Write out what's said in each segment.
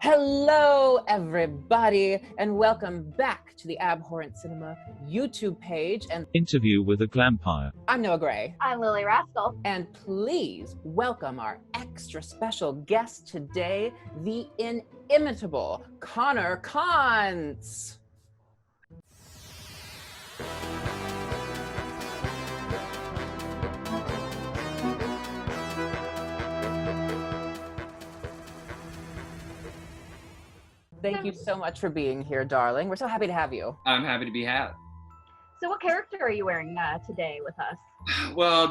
Hello, everybody, and welcome back to the Abhorrent Cinema YouTube page and Interview with a Glampire. I'm Noah Gray. I'm Lily Rascal. And please welcome our extra special guest today, the inimitable Connor Konz. Thank you so much for being here, darling. We're so happy to have you. I'm happy to be had. So what character are you wearing today with us? Well,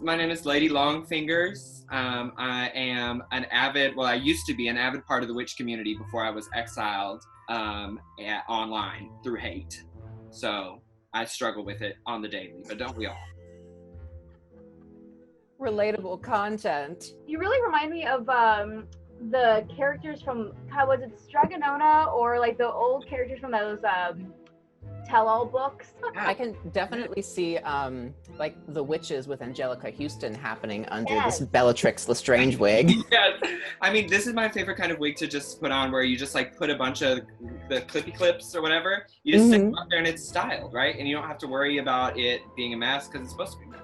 my name is Lady Longfingers. I am I used to be an avid part of the witch community before I was exiled online through hate. So I struggle with it on the daily, but don't we all? Relatable content. You really remind me of the characters from, was it Stragonona, or like the old characters from those tell-all books? I can definitely see like the witches with Angelica Houston happening under this Bellatrix Lestrange wig. Yes. I mean, this is my favorite kind of wig to just put on, where you just like put a bunch of the clippy clips or whatever. You just stick them up there and it's styled, right? And you don't have to worry about it being a mess because it's supposed to be a mess.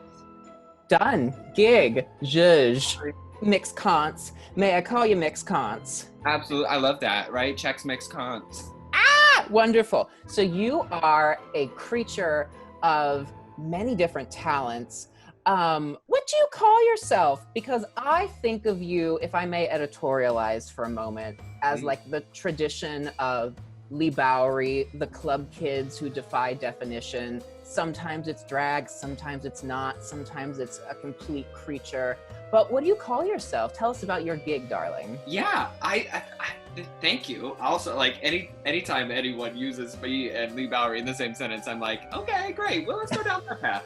Done. Gig. Zhuzh. Mix Konz. May I call you Mix Konz? Absolutely. I love that, right? Checks Mix Konz. Ah, wonderful. So you are a creature of many different talents. What do you call yourself? Because I think of you, if I may editorialize for a moment, as like the tradition of Lee Bowery, the club kids who defy definition. Sometimes it's drag, sometimes it's not, sometimes it's a complete creature. But what do you call yourself? Tell us about your gig, darling. Yeah, I thank you. Also, like anytime anyone uses me and Lee Bowery in the same sentence, I'm like, okay, great. Well, let's go down that path.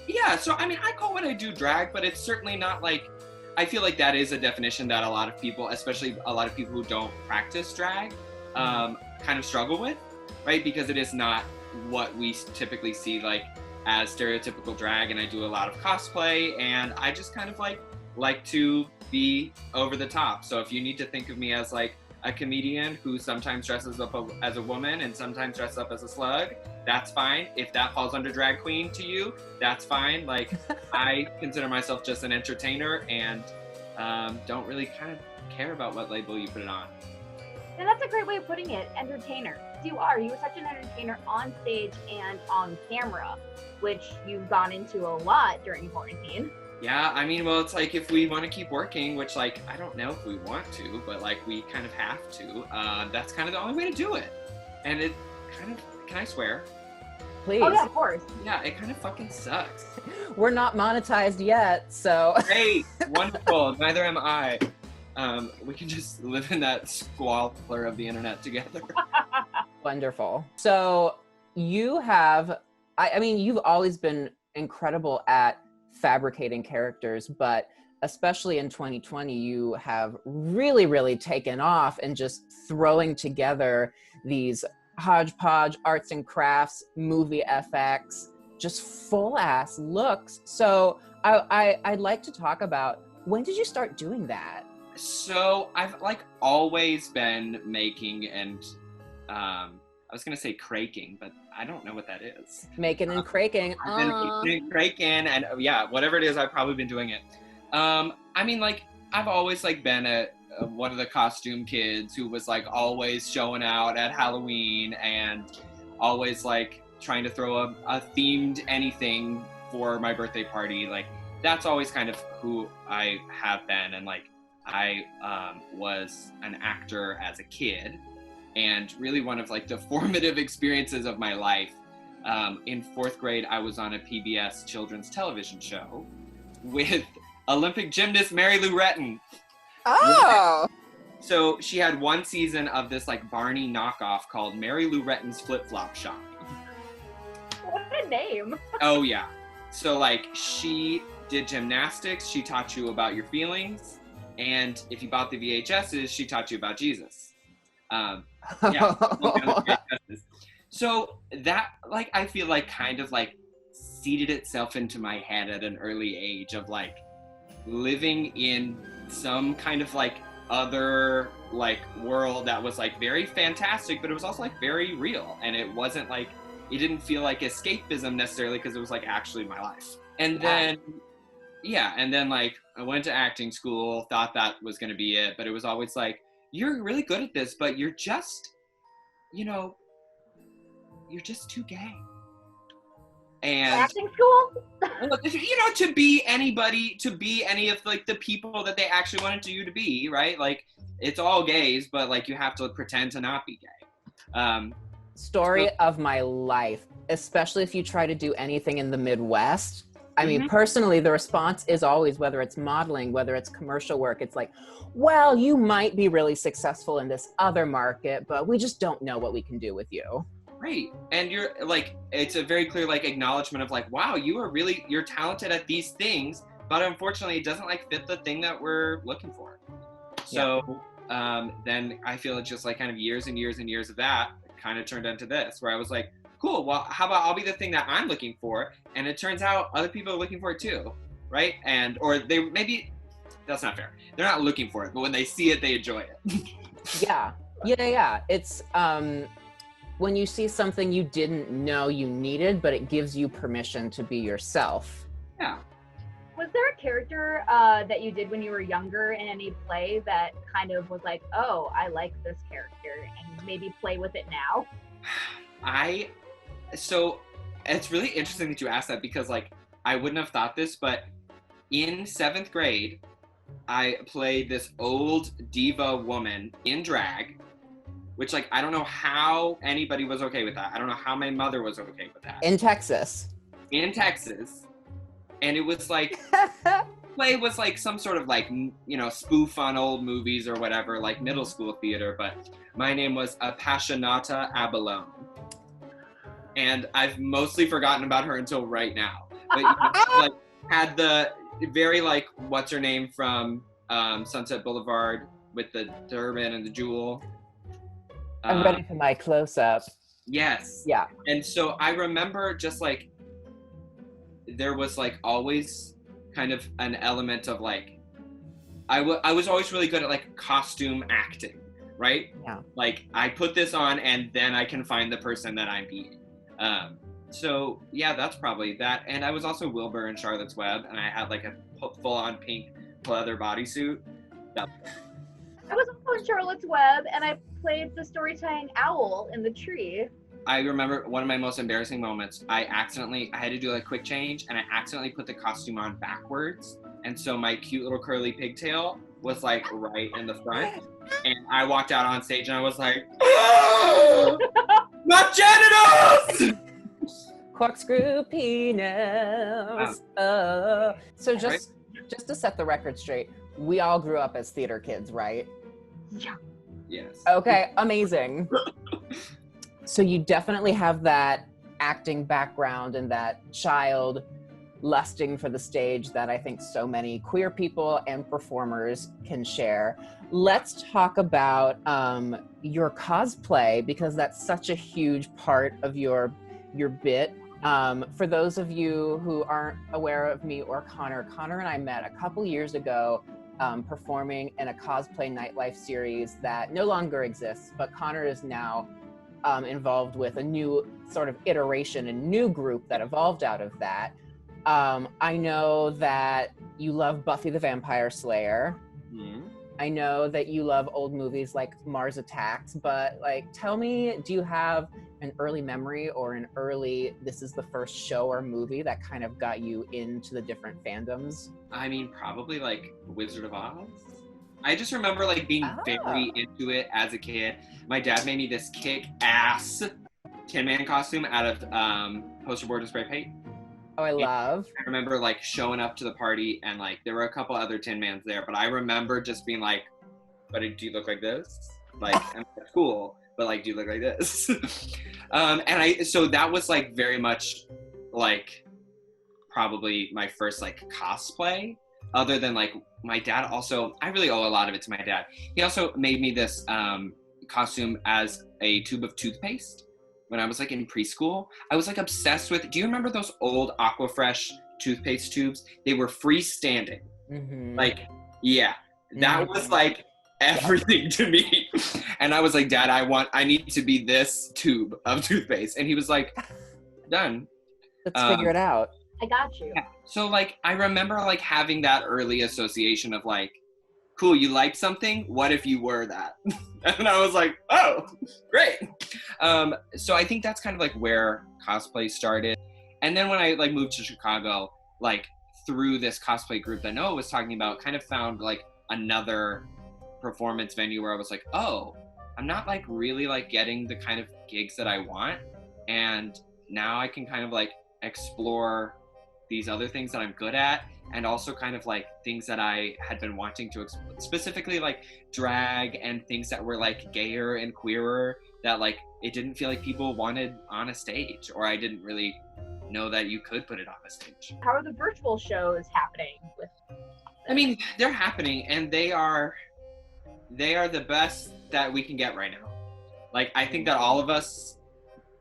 Yeah. So I mean, I call what I do drag, but it's certainly not like. I feel like that is a definition that a lot of people, especially a lot of people who don't practice drag, kind of struggle with, right? Because it is not what we typically see like as stereotypical drag, and I do a lot of cosplay, and I just kind of like to be over the top. So if you need to think of me as like a comedian who sometimes dresses up as a woman and sometimes dresses up as a slug, that's fine. If that falls under drag queen to you, that's fine. Like I consider myself just an entertainer and don't really kind of care about what label you put it on. And that's a great way of putting it, entertainer. You are such an entertainer on stage and on camera, which you've gone into a lot during quarantine. Yeah, I mean, well, it's like if we want to keep working, which like, I don't know if we want to, but like we kind of have to, that's kind of the only way to do it. And it kind of, can I swear? Please. Oh yeah, of course. Yeah, it kind of fucking sucks. We're not monetized yet, so. Great, wonderful, neither am I. We can just live in that squalor of the internet together. Wonderful. So you have, I mean, you've always been incredible at fabricating characters, but especially in 2020, you have really, really taken off and just throwing together these hodgepodge arts and crafts, movie FX, just full ass looks. So I'd like to talk about, when did you start doing that? So I've like always been making and I was gonna say craking, but I don't know what that is. Making and craking. I've been making and craking, and yeah, whatever it is, I've probably been doing it. I mean, like I've always like been a one of the costume kids who was like always showing out at Halloween and always like trying to throw a themed anything for my birthday party. Like that's always kind of who I have been, and like I was an actor as a kid, and really one of like the formative experiences of my life. In 4th grade, I was on a PBS children's television show with Olympic gymnast Mary Lou Retton. Oh! So she had one season of this like Barney knockoff called Mary Lou Retton's Flip Flop Shop. What a name. Oh yeah. So like she did gymnastics, she taught you about your feelings, and if you bought the VHSs, she taught you about Jesus. Yeah. So that like I feel like kind of like seeded itself into my head at an early age of like living in some kind of like other like world that was like very fantastic, but it was also like very real, and it wasn't like, it didn't feel like escapism necessarily, because it was like actually my life. And then like I went to acting school, thought that was going to be it, but it was always like, you're really good at this, but you're just, you know, you're just too gay. And Acting school? you know, to be anybody, to be any of like the people that they actually wanted you to be, right? Like, it's all gays, but like you have to pretend to not be gay. Story of my life, especially if you try to do anything in the Midwest. I mean, personally, the response is always, whether it's modeling, whether it's commercial work, it's like, well, you might be really successful in this other market, but we just don't know what we can do with you. Right. And you're like, it's a very clear like acknowledgement of like, wow, you're talented at these things, but unfortunately it doesn't like fit the thing that we're looking for. So then I feel it's just like kind of years and years and years of that kind of turned into this, where I was like, cool, well, how about I'll be the thing that I'm looking for? And it turns out other people are looking for it too, right? And, or they maybe, that's not fair. They're not looking for it, but when they see it, they enjoy it. Yeah. It's, when you see something you didn't know you needed, but it gives you permission to be yourself. Yeah. Was there a character that you did when you were younger in any play that kind of was like, oh, I like this character, and maybe play with it now? So it's really interesting that you asked that, because like, I wouldn't have thought this, but in 7th grade, I played this old diva woman in drag, which like, I don't know how anybody was okay with that. I don't know how my mother was okay with that. In Texas. And it was like, play was like some sort of like, you know, spoof on old movies or whatever, like middle school theater, but my name was Appassionata Abalone. And I've mostly forgotten about her until right now. But you know, like, had the very like, what's her name from Sunset Boulevard with the turban and the jewel. I'm ready for my close-up. Yes. Yeah. And so I remember just like, there was like always kind of an element of like, I was always really good at like costume acting, right? Yeah. Like, I put this on and then I can find the person that I'm being. So yeah, that's probably that. And I was also Wilbur in Charlotte's Web, and I had like a full-on pink leather bodysuit. I was also in Charlotte's Web, and I played the storytelling owl in the tree. I remember one of my most embarrassing moments. I had to do like a quick change, and I accidentally put the costume on backwards. And so my cute little curly pigtail was like right in the front. And I walked out on stage and I was like, oh, my genitals! Corkscrew penis. So just to set the record straight, we all grew up as theater kids, right? Yeah. Yes. Okay, amazing. So you definitely have that acting background and that child lusting for the stage that I think so many queer people and performers can share. Let's talk about your cosplay, because that's such a huge part of your bit. For those of you who aren't aware of me or Connor and I met a couple years ago performing in a cosplay nightlife series that no longer exists, but Connor is now involved with a new sort of iteration, a new group that evolved out of that. I know that you love Buffy the Vampire Slayer. Mm-hmm. I know that you love old movies like Mars Attacks, but like, tell me, do you have an early memory or an early, this is the first show or movie that kind of got you into the different fandoms? I mean, probably like Wizard of Oz. I just remember like being very into it as a kid. My dad made me this kick-ass Tin Man costume out of poster board and spray paint. Oh, I love. I remember like showing up to the party and like there were a couple other Tin Mans there, but I remember just being like, "But do you look like this? Like, I'm cool, but like, do you look like this?" So that was like very much like probably my first like cosplay. Other than like my dad also, I really owe a lot of it to my dad. He also made me this costume as a tube of toothpaste. When I was like in preschool, I was like obsessed with, do you remember those old Aquafresh toothpaste tubes? They were freestanding. Mm-hmm. Like, yeah, that was like everything to me. And I was like, Dad, I need to be this tube of toothpaste. And he was like, done. Let's figure it out. I got you. Yeah. So like, I remember like having that early association of like, cool, you like something? What if you were that? And I was like, oh, great. So I think that's kind of like where cosplay started. And then when I like moved to Chicago, like through this cosplay group that Noah was talking about, kind of found like another performance venue where I was like, oh, I'm not like really like getting the kind of gigs that I want. And now I can kind of like explore these other things that I'm good at, and also kind of like things that I had been wanting to explore, specifically like drag and things that were like gayer and queerer, that like it didn't feel like people wanted on a stage, or I didn't really know that you could put it on a stage. How are the virtual shows happening with this? I mean, they're happening, and they are the best that we can get right now. Like, I think that all of us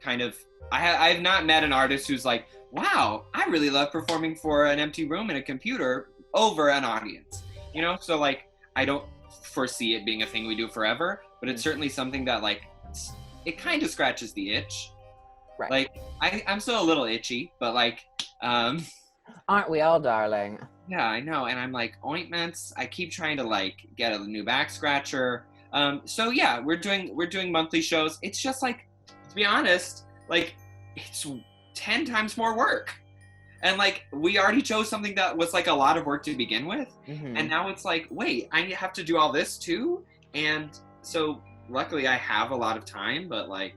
kind of, I have not met an artist who's like, wow, I really love performing for an empty room and a computer over an audience, you know? So like, I don't foresee it being a thing we do forever, but it's certainly something that like, it kind of scratches the itch. Right. Like, I'm still a little itchy, but like, Aren't we all, darling? yeah, I know. And I'm like, ointments, I keep trying to like get a new back scratcher. So yeah, we're doing monthly shows. It's just like, to be honest, like it's 10 times more work. And like, we already chose something that was like a lot of work to begin with. Mm-hmm. And now it's like, wait, I have to do all this too? And so luckily I have a lot of time, but like,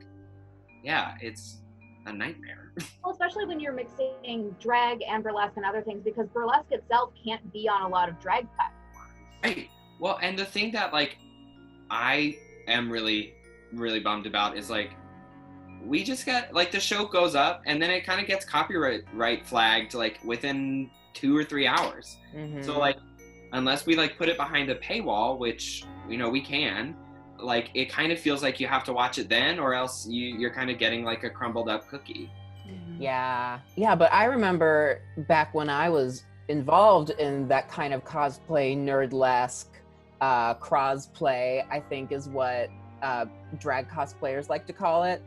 yeah, it's a nightmare. Well, especially when you're mixing drag and burlesque and other things, because burlesque itself can't be on a lot of drag platforms. Right. Well, and the thing that like I am really, really bummed about is like, we just got like the show goes up and then it kind of gets copyright flagged like within 2 or 3 hours. Mm-hmm. So like, unless we like put it behind a paywall, which, you know, we can, like, it kind of feels like you have to watch it then, or else you're kind of getting like a crumbled up cookie. Yeah, but I remember back when I was involved in that kind of cosplay, nerdlesque, crossplay, I think is what drag cosplayers like to call it.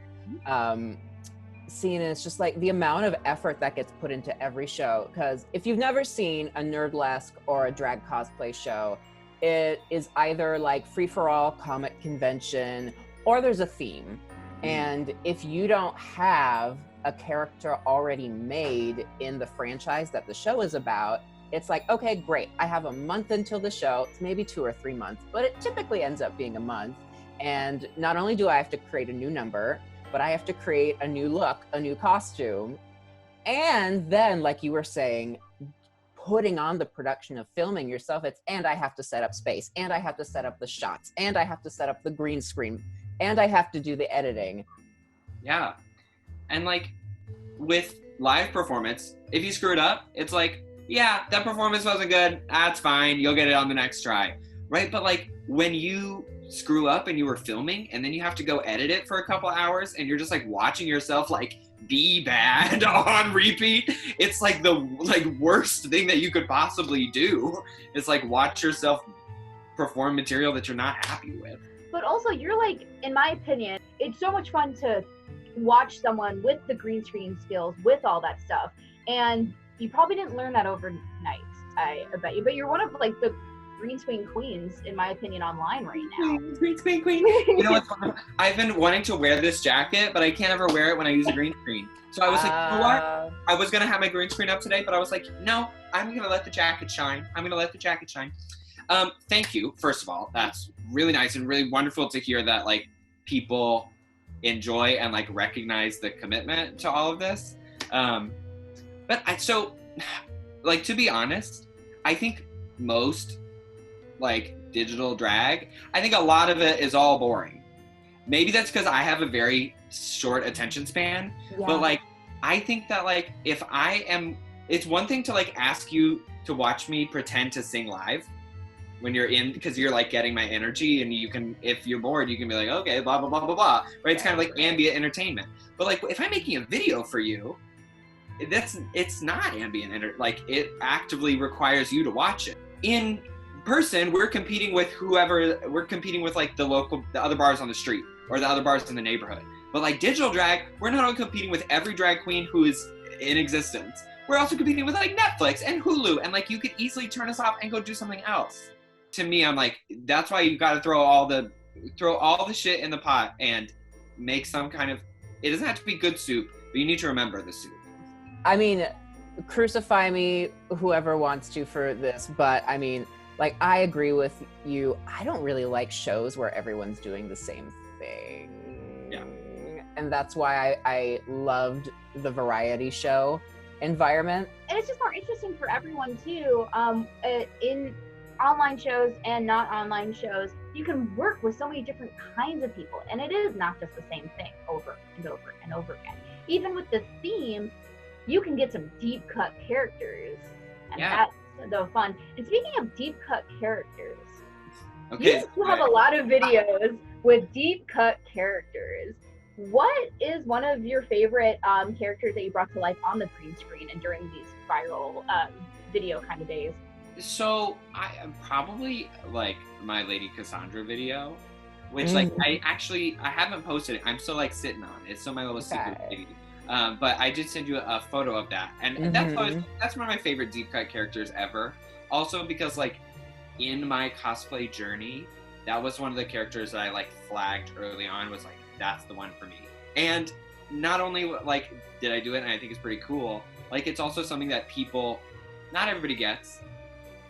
Seeing it's just like the amount of effort that gets put into every show. Because if you've never seen a nerdlesque or a drag cosplay show, it is either like free-for-all comic convention or there's a theme. And if you don't have a character already made in the franchise that the show is about, it's like, okay, great. I have a month until the show. It's maybe 2 or 3 months, but it typically ends up being a month. And not only do I have to create a new number, but I have to create a new look, a new costume. And then, like you were saying, putting on the production of filming yourself, and I have to set up space, and I have to set up the shots, and I have to set up the green screen, and I have to do the editing. Yeah. And like with live performance, if you screw it up, it's like, yeah, that performance wasn't good. That's fine. You'll get it on the next try. Right. But like when you screw up and you were filming and then you have to go edit it for a couple hours and you're just like watching yourself like be bad on repeat, it's like the like worst thing that you could possibly do. It's like watch yourself perform material that you're not happy with. But also, you're like, in my opinion, it's so much fun to watch someone with the green screen skills, with all that stuff. And you probably didn't learn that overnight, I bet you. But you're one of like the green screen queens, in my opinion, online right now. Green screen queen. You know what's fun? I've been wanting to wear this jacket, but I can't ever wear it when I use a green screen. So I was like, you know what? I was gonna have my green screen up today, but I was like, no, I'm gonna let the jacket shine. Thank you, first of all. That's really nice and really wonderful to hear that like people enjoy and like recognize the commitment to all of this. But to be honest, I think most like digital drag, I think a lot of it is all boring. Maybe that's because I have a very short attention span, but like I think that like it's one thing to like ask you to watch me pretend to sing live when you're in, because you're like getting my energy, and you can, if you're bored, you can be like, okay, blah, blah, blah, blah, blah, right? It's kind of like ambient entertainment. But like, if I'm making a video for you, it's not ambient like it actively requires you to watch it. In person, we're competing with whoever, we're competing with like the other bars on the street or the other bars in the neighborhood. But like digital drag, we're not only competing with every drag queen who is in existence, we're also competing with like Netflix and Hulu, and like you could easily turn us off and go do something else. To me, I'm like, that's why you got to throw all the shit in the pot and make some kind of, it doesn't have to be good soup, but you need to remember the soup. I mean, crucify me, whoever wants to, for this, but I mean, like, I agree with you. I don't really like shows where everyone's doing the same thing. Yeah. And that's why I loved the variety show environment. And it's just more interesting for everyone too. In online shows and not online shows, you can work with so many different kinds of people, and it is not just the same thing over and over and over again. Even with the theme, you can get some deep cut characters, and that's the fun. And speaking of deep cut characters, you have a lot of videos with deep cut characters. What is one of your favorite characters that you brought to life on the green screen and during these viral video kind of days? So I am probably like my Lady Cassandra video, which like I haven't posted it. I'm still like sitting on it. It's still my little secret baby. But I did send you a photo of that, and that's one of my favorite deep cut characters ever. Also because like in my cosplay journey, that was one of the characters that I like flagged early on, was like, that's the one for me. And not only like did I do it, and I think it's pretty cool, like it's also something that not everybody gets,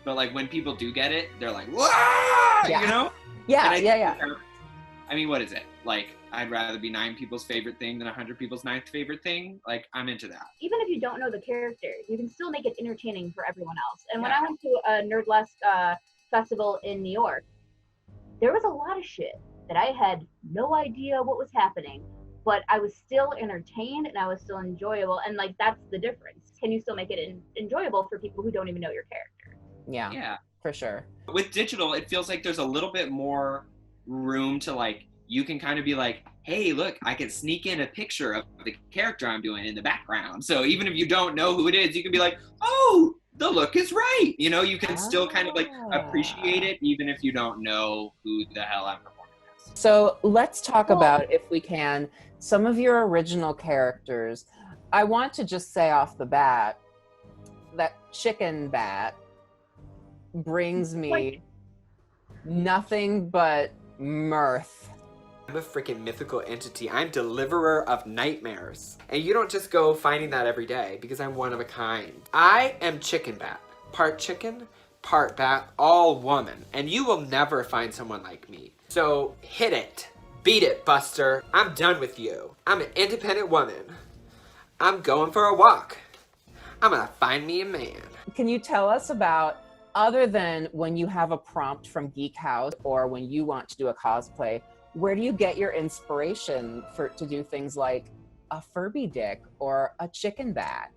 but like when people do get it, they're like, "Whoa!" You know? Yeah. I mean, what is it? Like, I'd rather be 9 people's favorite thing than 100 people's 9th favorite thing. Like, I'm into that. Even if you don't know the character, you can still make it entertaining for everyone else. And when I went to a Nerdlust festival in New York, there was a lot of shit that I had no idea what was happening, but I was still entertained and I was still enjoyable. And like, that's the difference. Can you still make it enjoyable for people who don't even know your character? Yeah, for sure. With digital, it feels like there's a little bit more room to like, you can kind of be like, hey, look, I can sneak in a picture of the character I'm doing in the background. So even if you don't know who it is, you can be like, oh, the look is right. You know, you can still kind of like appreciate it, even if you don't know who the hell I'm performing as. So let's talk about, if we can, some of your original characters. I want to just say off the bat that Chicken Bat brings me nothing but mirth. I'm a freaking mythical entity. I'm deliverer of nightmares. And you don't just go finding that every day, because I'm one of a kind. I am Chicken Bat. Part chicken, part bat, all woman. And you will never find someone like me. So hit it. Beat it, Buster. I'm done with you. I'm an independent woman. I'm going for a walk. I'm gonna find me a man. Can you tell us about, other than when you have a prompt from Geek House or when you want to do a cosplay, where do you get your inspiration to do things like a Furby dick or a chicken bat?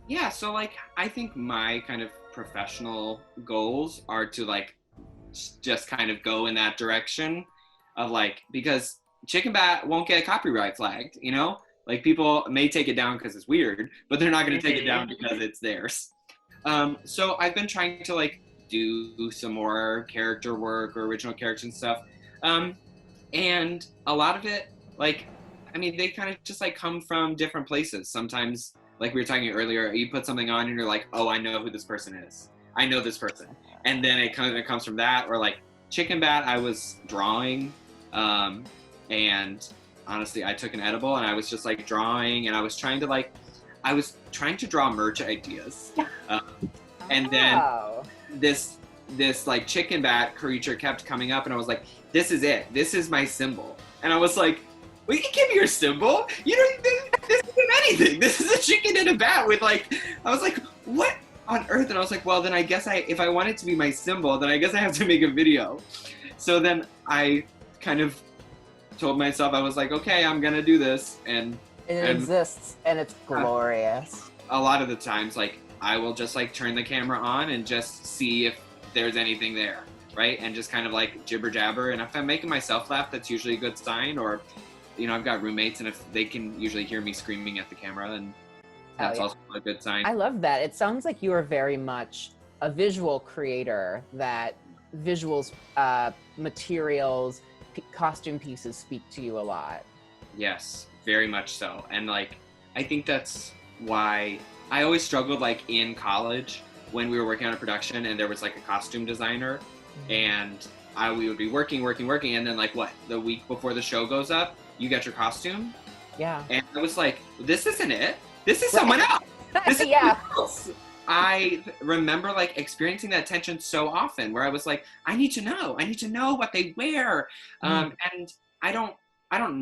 Yeah, so like, I think my kind of professional goals are to like, just kind of go in that direction of like, because Chicken Bat won't get copyright flagged, you know? Like, people may take it down because it's weird, but they're not going to take it down because it's theirs. So I've been trying to like do some more character work or original characters and stuff. And a lot of it, like, I mean, they kind of just like come from different places. Sometimes, like we were talking earlier, you put something on and you're like, oh, I know who this person is. I know this person. And then it kind of comes from that. Or like Chicken Bat, I was drawing, and honestly, I took an edible and I was just like drawing, and I was trying to draw merch ideas. And then this like Chicken Bat creature kept coming up, and I was like, this is it. This is my symbol. And I was like, well, you can give me your symbol. You don't, this isn't anything. This is a chicken and a bat with like, I was like, what on earth? And I was like, well, then I guess if I want it to be my symbol, then I guess I have to make a video. So then I kind of told myself, I was like, okay, I'm gonna do this. And it exists, and it's glorious. A lot of the times, like, I will just like turn the camera on and just see if there's anything there, right? And just kind of like jibber jabber. And if I'm making myself laugh, that's usually a good sign. Or, you know, I've got roommates, and if they can usually hear me screaming at the camera, then that's also a good sign. I love that. It sounds like you are very much a visual creator that visuals, materials, costume pieces speak to you a lot. Yes, very much so. And like, I think that's why I always struggled like in college when we were working on a production and there was like a costume designer and we would be working, and then like the week before the show goes up, you get your costume. Yeah. And I was like, this isn't it. This is someone else. This is Yeah. someone else. I remember like experiencing that tension so often where I was like, I need to know what they wear. And I don't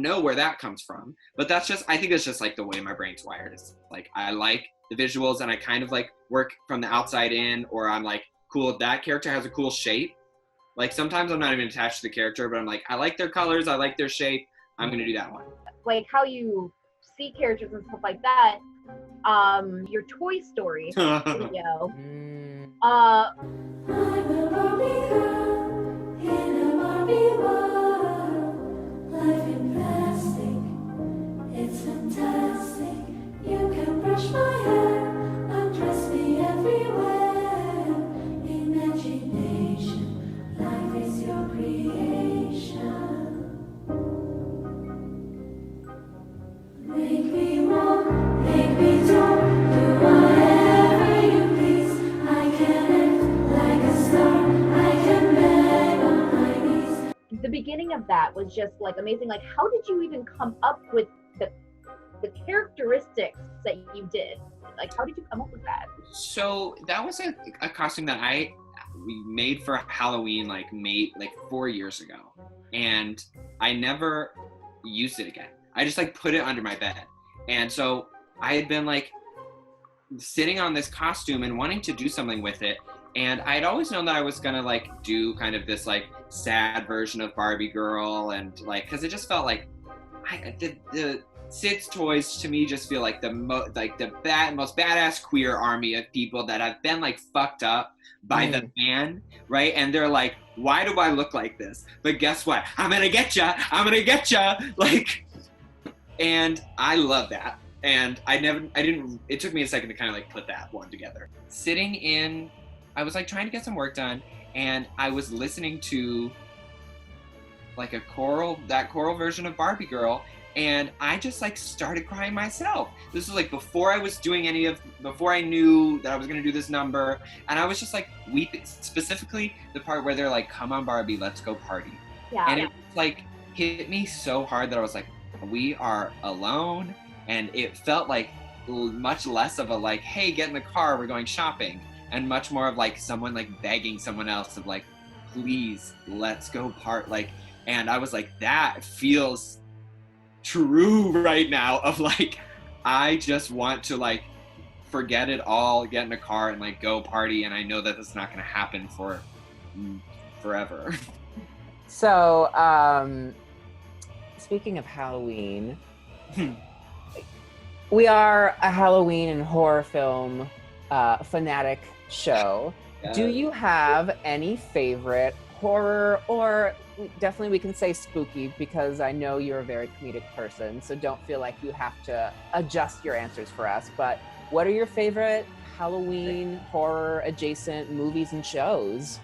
know where that comes from, but I think it's just like the way my brain's wired. It's like, I like the visuals and I kind of like work from the outside in, or I'm like, cool, if that character has a cool shape. Like sometimes I'm not even attached to the character, but I'm like, I like their colors, I like their shape, I'm gonna do that one. Like how you see characters and stuff like that. Your Toy Story video. I'm a Barbie girl in a Barbie world. Life in plastic, it's fantastic. You can brush my hair, undress me everywhere. Imagination, life is your creation. Make me walk, make me talk, do whatever you please. I can act like a star, I can beg on my knees. The beginning of that was just like amazing. Like, how did you even come up with the characteristics that you did? Like, how did you come up with that? So that was a costume that we made for Halloween like 4 years ago, and I never used it again. I just like put it under my bed. And so I had been like sitting on this costume and wanting to do something with it. And I had always known that I was gonna like do kind of this like sad version of Barbie girl, and like, cause it just felt like the Sid's toys to me just feel like the most badass queer army of people that have been like fucked up by the man, right? And they're like, why do I look like this? But guess what? I'm gonna get ya. Like, and I love that. And it took me a second to kind of like put that one together. I was like trying to get some work done, and I was listening to like that choral version of Barbie Girl, and I just like started crying myself. This was like before I knew that I was gonna do this number, and I was just like weeping, specifically the part where they're like, come on Barbie, let's go party. Yeah. And it like hit me so hard that I was like, we are alone. And it felt like much less of a like, hey, get in the car, we're going shopping, and much more of like someone like begging someone else of like, please, let's go like, and I was like, that feels true right now, of like, I just want to like forget it all, get in a car and like go party, and I know that that's not gonna happen for forever. So, speaking of Halloween, we are a Halloween and horror film fanatic show. Do you have any favorite horror, or definitely we can say spooky, because I know you're a very comedic person, so don't feel like you have to adjust your answers for us, but what are your favorite Halloween horror adjacent movies and shows?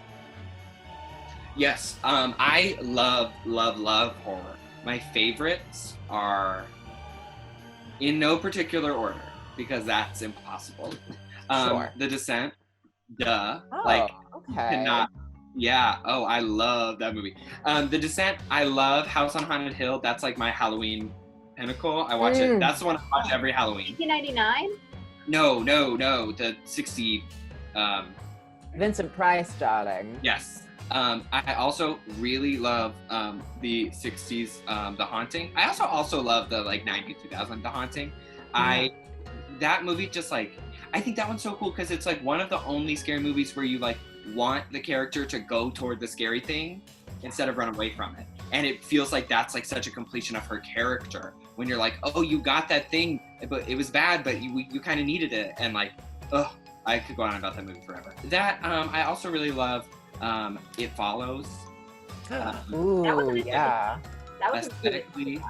Yes, I love horror. My favorites are in no particular order, because that's impossible. Sure. The Descent, duh. Oh, like, okay. cannot. Yeah. Oh, I love that movie. The Descent. I love House on Haunted Hill. That's like my Halloween pinnacle. I watch it. That's the one I watch every Halloween. 1999? No. The 60. Vincent Price, darling. Yes. I also really love the 60s, The Haunting. I also love the like 90s, 2000, The Haunting. That movie just like, I think that one's so cool because it's like one of the only scary movies where you like want the character to go toward the scary thing instead of run away from it. And it feels like that's like such a completion of her character when you're like, oh, you got that thing, but it was bad, but you kind of needed it. And like, oh, I could go on about that movie forever. That, I also really love It Follows. Ooh, yeah. That was aesthetically.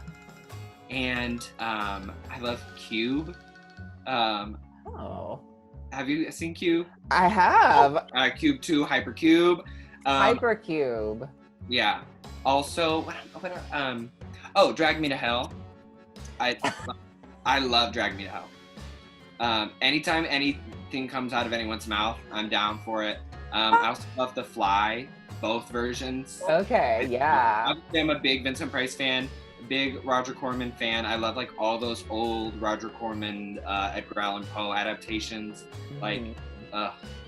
And I love Cube. Oh. Have you seen Cube? I have. Cube 2, Hypercube. Hypercube. Yeah. Also, Drag Me to Hell. I love Drag Me to Hell. Anytime anything comes out of anyone's mouth, I'm down for it. I also love The Fly, both versions. Okay, yeah. Obviously, I'm a big Vincent Price fan, big Roger Corman fan. I love like all those old Roger Corman, Edgar Allan Poe adaptations. Like,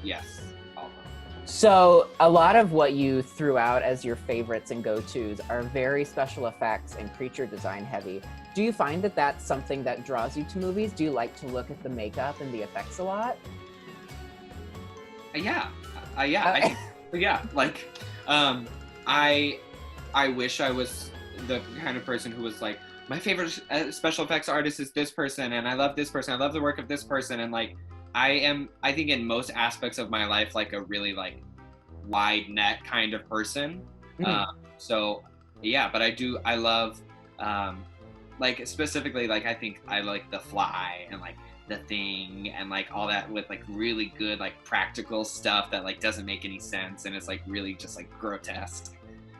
yes, all of them. So a lot of what you threw out as your favorites and go-tos are very special effects and creature design heavy. Do you find that that's something that draws you to movies? Do you like to look at the makeup and the effects a lot? Yeah. Like, I wish I was the kind of person who was like, my favorite special effects artist is this person, and I love this person, I love the work of this person, and like, I think in most aspects of my life, like a really like wide net kind of person. So yeah, but I love, like specifically, like I think I like The Fly and like The Thing and like all that with like really good like practical stuff that like doesn't make any sense and it's like really just like grotesque.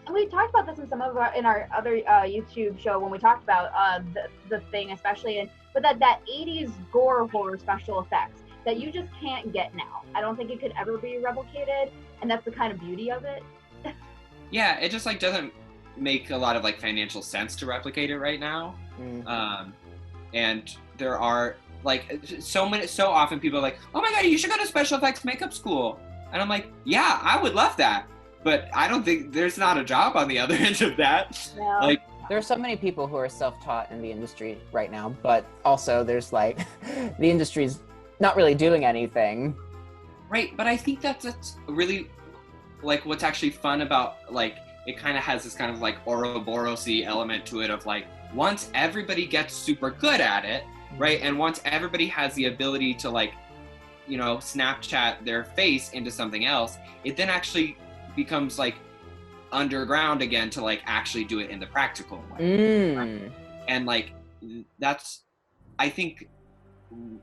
And we talked about this in in our other YouTube show when we talked about the Thing, especially, but that 80s gore horror special effects that you just can't get now. I don't think it could ever be replicated, and that's the kind of beauty of it. Yeah, it just like doesn't make a lot of like financial sense to replicate it right now. And there are like so often people are like, oh my god, you should go to special effects makeup school, and I'm like, yeah, I would love that, but I don't think there's not a job on the other end of that. No. Like, There are so many people who are self-taught in the industry right now, but also there's like the industry's not really doing anything. Right, but I think that's really like what's actually fun about like it kind of has this kind of like Ouroboros-y element to it of like once everybody gets super good at it, right, and once everybody has the ability to like, you know, Snapchat their face into something else, it then actually becomes like underground again to like actually do it in the practical way. Right? And like that's, I think,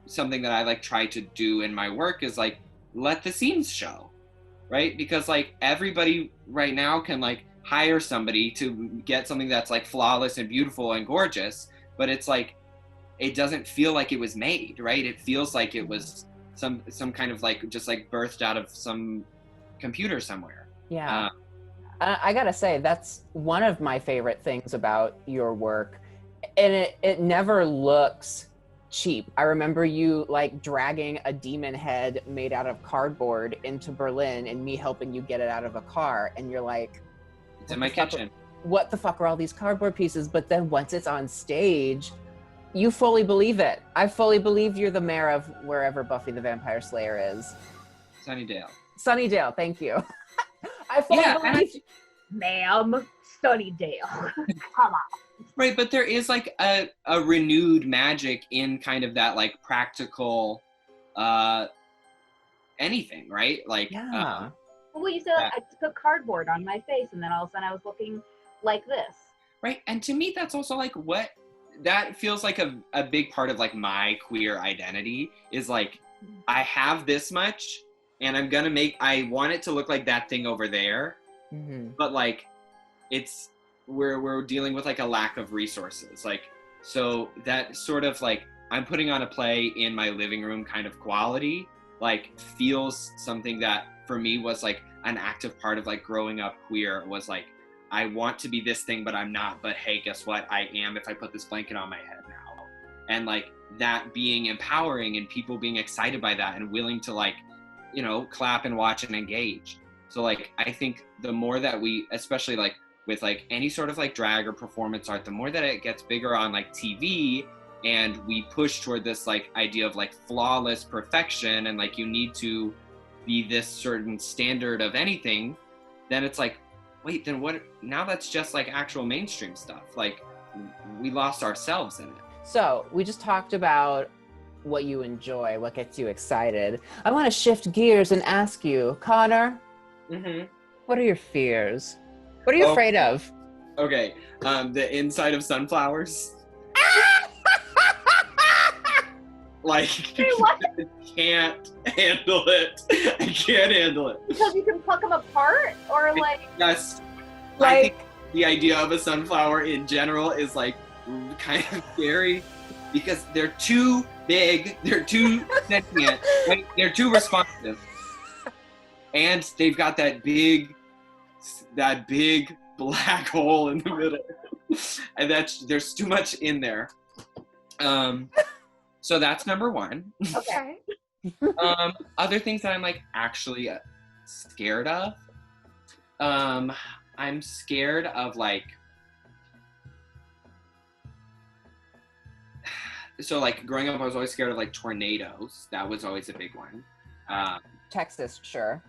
something that I like try to do in my work is like let the scenes show, right? Because like everybody right now can like hire somebody to get something that's like flawless and beautiful and gorgeous, but it's like it doesn't feel like it was made, right? It feels like it was some kind of like just like birthed out of some computer somewhere. Yeah. I gotta say, that's one of my favorite things about your work. And it never looks cheap. I remember you like dragging a demon head made out of cardboard into Berlin and me helping you get it out of a car. And you're like, it's in my kitchen. What the fuck are all these cardboard pieces? But then once it's on stage, you fully believe it. I fully believe you're the mayor of wherever Buffy the Vampire Slayer is. Sunnydale. Sunnydale, thank you. I fully believe you. Ma'am, Sunnydale. Come on. Right, but there is like a renewed magic in kind of that like practical anything, right? Like yeah. Well, you said I put cardboard on my face and then all of a sudden I was looking like this. Right, and to me that's also like what that feels like a big part of like my queer identity is like I have this much and I want it to look like that thing over there. But like it's we're dealing with like a lack of resources, like so that sort of like I'm putting on a play in my living room kind of quality like feels something that for me was like an active part of like growing up queer was like I want to be this thing but I'm not, but hey, guess what, I am if I put this blanket on my head now. And like that being empowering and people being excited by that and willing to like, you know, clap and watch and engage. So like I think the more that we, especially like with like any sort of like drag or performance art, the more that it gets bigger on like TV and we push toward this like idea of like flawless perfection and like you need to be this certain standard of anything, then it's like, wait, then what, now that's just like actual mainstream stuff. Like we lost ourselves in it. So we just talked about what you enjoy, what gets you excited. I want to shift gears and ask you, Connor, what are your fears? What are you afraid of? Okay, the inside of sunflowers. Like, what? I can't handle it. I can't handle it. Because you can pluck them apart, or like. Yes. I Like, think the idea of a sunflower in general is like kind of scary because they're too big, they're too sentient, like, they're too responsive, and they've got that big black hole in the middle, and there's too much in there. So that's number one. Okay. Other things that I'm like actually scared of. I'm scared of like. So like growing up, I was always scared of like tornadoes. That was always a big one. Texas, sure.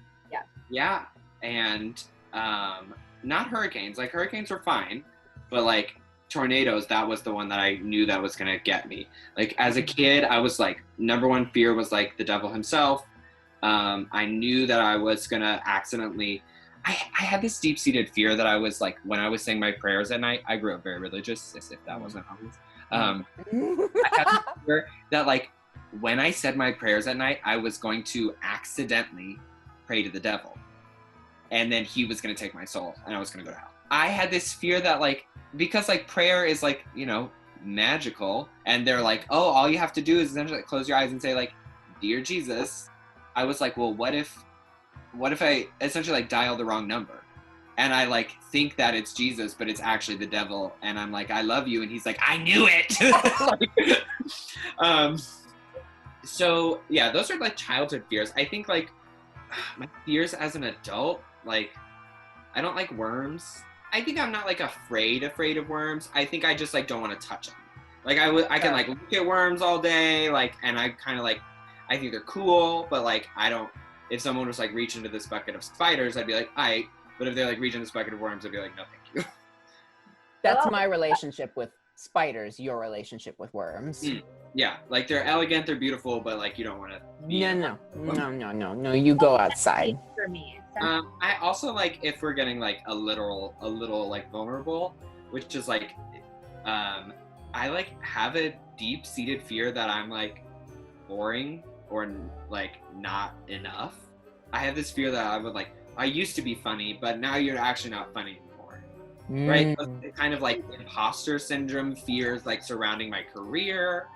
Yeah, and not hurricanes. Like hurricanes were fine, but like tornadoes, that was the one that I knew that was gonna get me. Like as a kid, I was like, number one fear was like the devil himself. I knew that I was gonna accidentally. I had this deep-seated fear that I was like, when I was saying my prayers at night, I grew up very religious, as if that wasn't obvious. I had this fear that like when I said my prayers at night, I was going to accidentally pray to the devil, and then he was going to take my soul, and I was going to go to hell. I had this fear that like, because like prayer is like, you know, magical, and they're like, oh, all you have to do is essentially close your eyes and say like, dear Jesus. I was like, well, what if I essentially like dial the wrong number, and I like think that it's Jesus, but it's actually the devil, and I'm like, I love you, and he's like, I knew it. So yeah, those are like childhood fears. I think like my fears as an adult, like I don't like worms. I think I'm not like afraid of worms. I think I just like don't want to touch them. Like I can like look at worms all day, like, and I kind of like, I think they're cool, but like I don't. If someone was like reach into this bucket of spiders, I'd be like, aight. But if they like reach in this bucket of worms, I'd be like, no, thank you. That's my relationship with spiders, your relationship with worms. Yeah, like they're elegant, they're beautiful, but like you don't want to. No, you go outside. For me. I also like, if we're getting like a little like vulnerable, which is like, I like have a deep-seated fear that I'm like boring or like not enough. I have this fear that I used to be funny, but now you're actually not funny anymore. Right? So kind of like imposter syndrome fears like surrounding my career.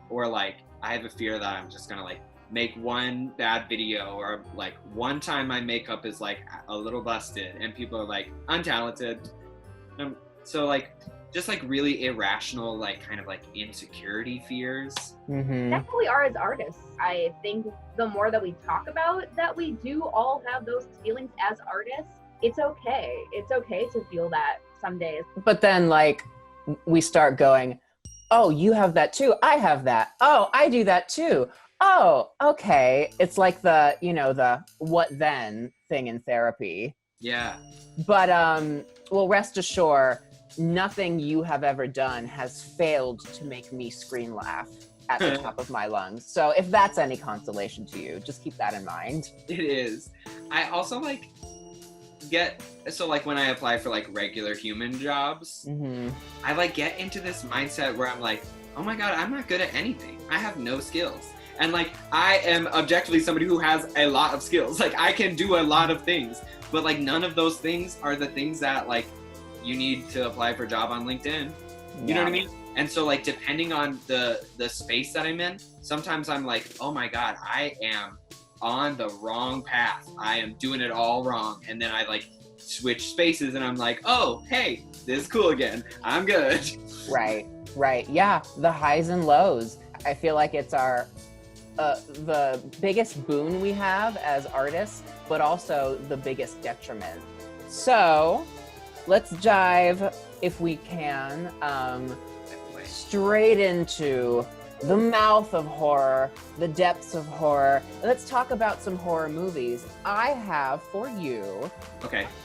Or like I have a fear that I'm just gonna like make one bad video, or like one time my makeup is like a little busted and people are like untalented. So like just like really irrational, like kind of like insecurity fears. That's who we are as artists. I think the more that we talk about that, we do all have those feelings as artists. It's okay. It's okay to feel that some days. But then like we start going, oh, you have that too. I have that. Oh, I do that too. Oh, okay. It's like the, you know, the what then thing in therapy. Yeah. But well, rest assured, nothing you have ever done has failed to make me scream laugh at the top of my lungs. So if that's any consolation to you, just keep that in mind. It is. I also like like when I apply for like regular human jobs, I like get into this mindset where I'm like, oh my God, I'm not good at anything. I have no skills. And like, I am objectively somebody who has a lot of skills. Like I can do a lot of things, but like none of those things are the things that like you need to apply for a job on LinkedIn. You know what I mean? And so like, depending on the space that I'm in, sometimes I'm like, oh my God, I am on the wrong path. I am doing it all wrong. And then I like switch spaces and I'm like, oh, hey, this is cool again. I'm good. Right. Yeah, the highs and lows. I feel like it's our, the biggest boon we have as artists, but also the biggest detriment. So let's dive, if we can, straight into the mouth of horror, the depths of horror. Let's talk about some horror movies. I have for you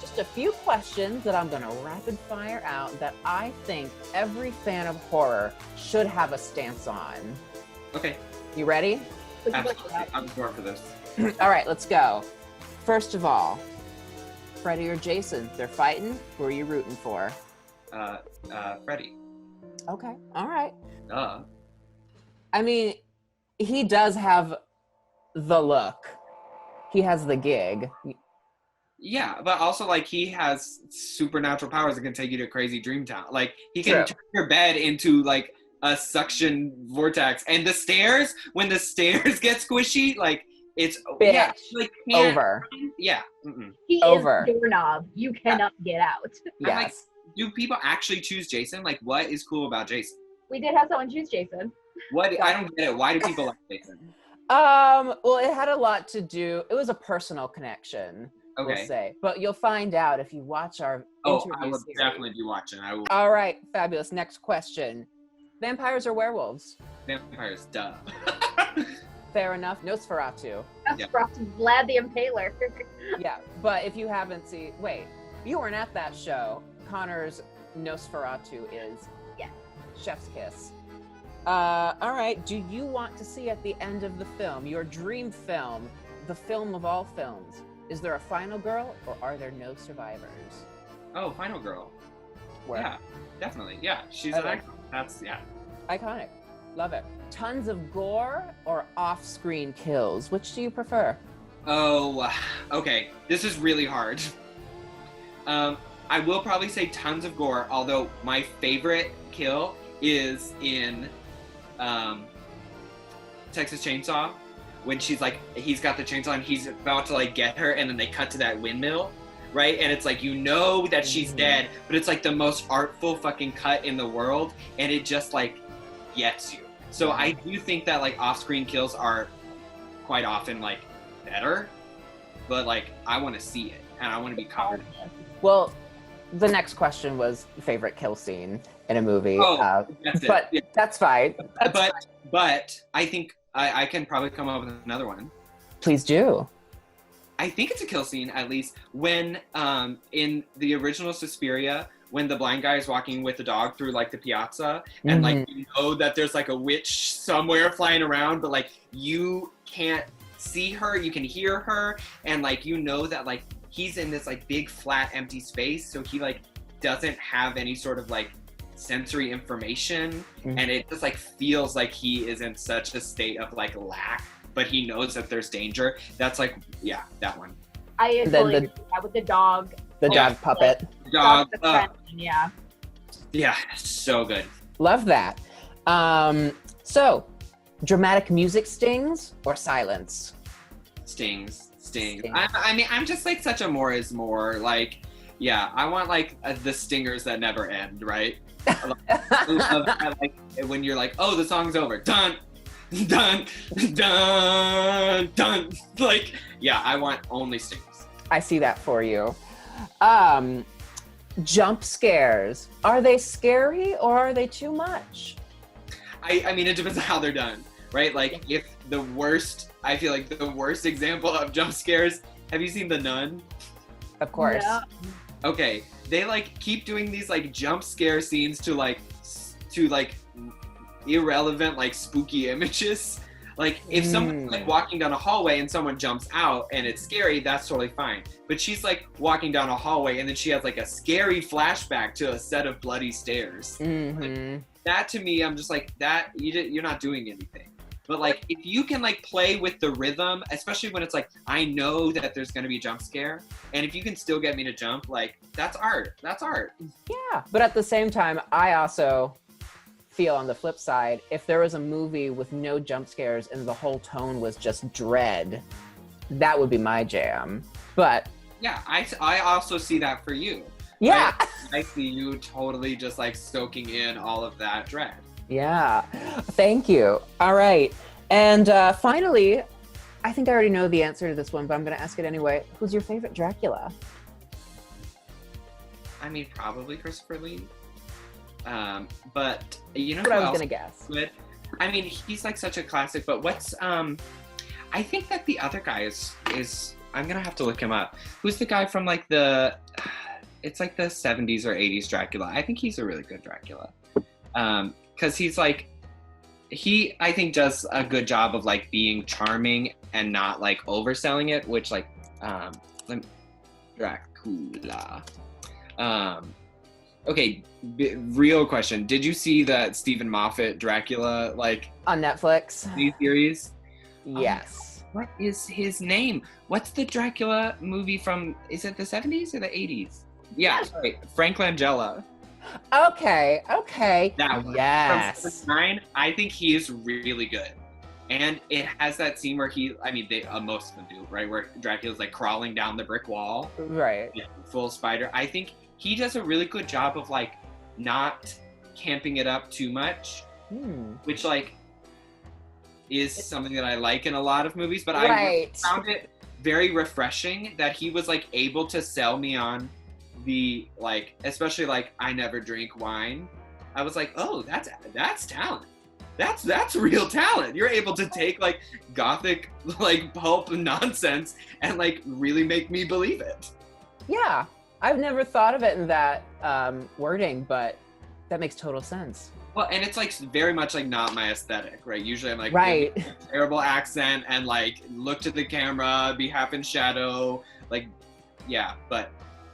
just a few questions that I'm gonna rapid fire out that I think every fan of horror should have a stance on. Okay. You ready? Absolutely. I'm going for this. All right, let's go. First of all, Freddy or Jason, they're fighting. Who are you rooting for? Freddy. Okay, all right. I mean, he does have the look. He has the gig. Yeah, but also like he has supernatural powers that can take you to crazy dream town. Like he can True. turn your bed into like a suction vortex, and the stairs, when the stairs get squishy, like it's yeah, Bitch. like can't, Over. yeah. Mm-mm. He Over. is the doorknob. You cannot get out. I'm like, Yes. do people actually choose Jason? Like, what is cool about Jason? We did have someone choose Jason. What I don't get it. Why do people like Jason? Well, it had a lot to do. It was a personal connection, we'll Okay. say. But you'll find out if you watch our Oh, interview I will series. definitely be watching. I will. All right, fabulous. Next question. Vampires or werewolves? Vampires, duh. Fair enough. Nosferatu. That's Yeah. Vlad the Impaler. Yeah, but if you haven't seen, wait, you weren't at that show. Connor's Nosferatu is Yeah. Chef's Kiss. All right. Do you want to see at the end of the film, your dream film, the film of all films? Is there a final girl or are there no survivors? Oh, Final Girl. Where? Yeah, definitely. Yeah, she's Okay. an icon. That's yeah. Iconic. Love it. Tons of gore or off-screen kills? Which do you prefer? Oh, okay. This is really hard. I will probably say tons of gore, although my favorite kill is in Texas Chainsaw, when she's like, he's got the chainsaw and he's about to like get her, and then they cut to that windmill, right? And it's like, you know that she's dead, but it's like the most artful fucking cut in the world, and it just like gets you. So I do think that like off-screen kills are quite often like better, but like I want to see it and I want to be covered. Well, the next question was favorite kill scene in a movie. Oh, that's it. But Yeah. that's fine. But I think I can probably come up with another one. Please do. I think it's a kill scene, at least, when in the original Suspiria, when the blind guy is walking with the dog through like the piazza, and like you know that there's like a witch somewhere flying around, but like you can't see her, you can hear her, and like you know that like he's in this like big flat empty space, so he like doesn't have any sort of like sensory information, and it just like feels like he is in such a state of like lack, but he knows that there's danger. That's like, yeah, that one. I Then totally the- agree with that with the dog. The Yeah. dog puppet. Dog, the friend, yeah. yeah, so good. Love that. So, dramatic music stings or silence? Stings. Stings. I mean, I'm just like such a more is more. Like, yeah, I want like the stingers that never end, right? I love that, like when you're like, oh, the song's over. Dun, dun, dun, dun. Like, yeah, I want only stings. I see that for you. Jump scares. Are they scary or are they too much? I mean, it depends on how they're done, right? Like, if the worst, I feel like the worst example of jump scares, have you seen The Nun? Of course. Yeah. Okay, they like keep doing these like jump scare scenes to like irrelevant like spooky images. Like if someone's like walking down a hallway and someone jumps out and it's scary, that's totally fine. But she's like walking down a hallway and then she has like a scary flashback to a set of bloody stairs. Like, that to me, I'm just like, that you're not doing anything. But like if you can like play with the rhythm, especially when it's like, I know that there's gonna be a jump scare, and if you can still get me to jump, like that's art. That's art. Yeah, but at the same time, I also feel on the flip side, if there was a movie with no jump scares and the whole tone was just dread, that would be my jam. But Yeah, I also see that for you. yeah, I see you totally just like soaking in all of that dread. yeah, thank you. All right, and finally, I think I already know the answer to this one, but I'm gonna ask it anyway. Who's your favorite Dracula? I mean, probably Christopher Lee. But you know That's what who I was else gonna guess. would? I mean, he's like such a classic. But what's I think that the other guy is I'm gonna have to look him up. Who's the guy from like it's like the 70s or 80s Dracula? I think he's a really good Dracula. Because he's like, he I think does a good job of like being charming and not like overselling it, which like Dracula. Okay, real question. Did you see that Stephen Moffat Dracula On Netflix? series? Yes. What is his name? What's the Dracula movie from? Is it the 70s or the 80s? Yeah, sorry, Frank Langella. Okay. That one. Yes. From 79, I think he is really good. And it has that scene where most of them do, right? Where Dracula's like crawling down the brick wall. Right. Full spider. I think he does a really good job of like not camping it up too much, which like is something that I like in a lot of movies, but I found it very refreshing that he was like able to sell me on the like, especially like I never drink wine. I was like, oh, that's talent. That's real talent. You're able to take like gothic like pulp nonsense and like really make me believe it. Yeah, I've never thought of it in that wording, but that makes total sense. Well, and it's like very much like not my aesthetic, right? Usually I'm like terrible accent and like look to the camera, be half in shadow, like yeah. But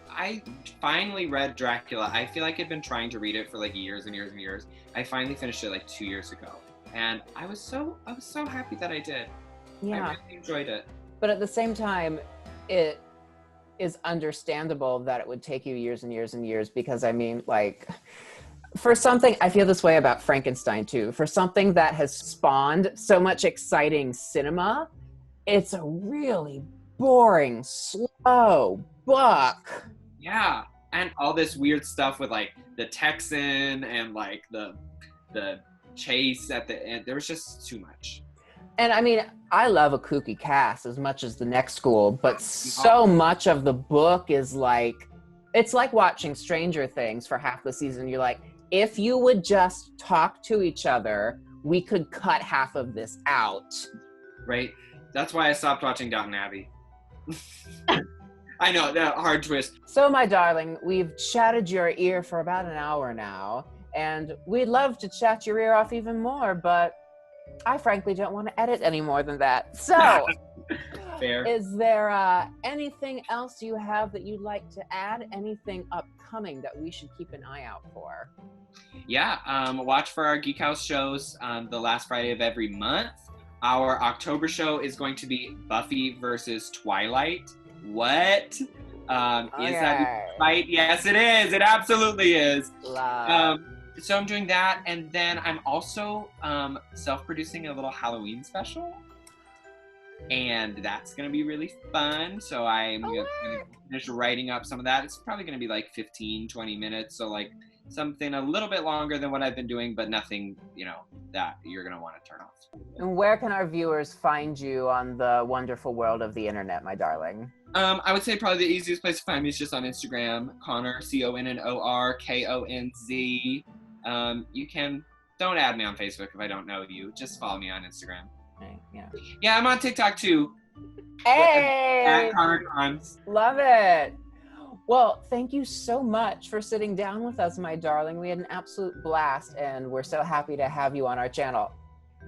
I finally read Dracula. I feel like I'd been trying to read it for like years and years and years. I finally finished it like 2 years ago, and I was so happy that I did. Yeah, I really enjoyed it. But at the same time, it is understandable that it would take you years and years and years, because I mean, like, for something, I feel this way about Frankenstein too. For something that has spawned so much exciting cinema, it's a really boring, slow book. Yeah, and all this weird stuff with like the Texan and like the chase at the end. There was just too much. And I mean, I love a kooky cast as much as the next school, but so much of the book is like, it's like watching Stranger Things for half the season. You're like, if you would just talk to each other, we could cut half of this out. Right? That's why I stopped watching Downton Abbey. I know, that hard twist. So, my darling, we've chatted your ear for about an hour now, and we'd love to chat your ear off even more, but I frankly don't want to edit any more than that. So, Fair. Is there anything else you have that you'd like to add? Anything upcoming that we should keep an eye out for? Yeah, watch for our Geek House shows the last Friday of every month. Our October show is going to be Buffy versus Twilight. What? Is that right? Yes, it is. It absolutely is. Love. So I'm doing that, and then I'm also self-producing a little Halloween special, and that's gonna be really fun. So I'm gonna finish writing up some of that. It's probably gonna be like 15-20 minutes, so like something a little bit longer than what I've been doing, but nothing, you know, that you're gonna want to turn off. And where can our viewers find you on the wonderful world of the internet, my darling? I would say probably the easiest place to find me is just on Instagram, Connor, CONNOR KONZ. Don't add me on Facebook if I don't know you. Just follow me on Instagram. Yeah, I'm on TikTok too. Hey! At Connor Konz. Love it. Well, thank you so much for sitting down with us, my darling. We had an absolute blast, and we're so happy to have you on our channel.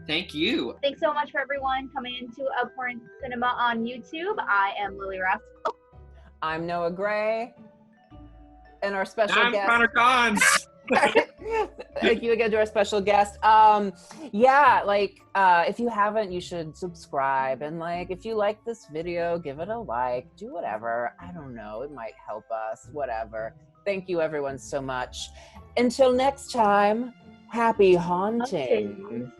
Thank you. Thanks so much for everyone coming into Abhorrent Cinema on YouTube. I am Lily Rascal. I'm Noah Gray. And our special I'm guest. Connor Konz. Thank you again to our special guest. If you haven't, you should subscribe, and like, if you like this video, give it a like, do whatever. I don't know, it might help us, whatever. Thank you everyone so much. Until next time, happy haunting.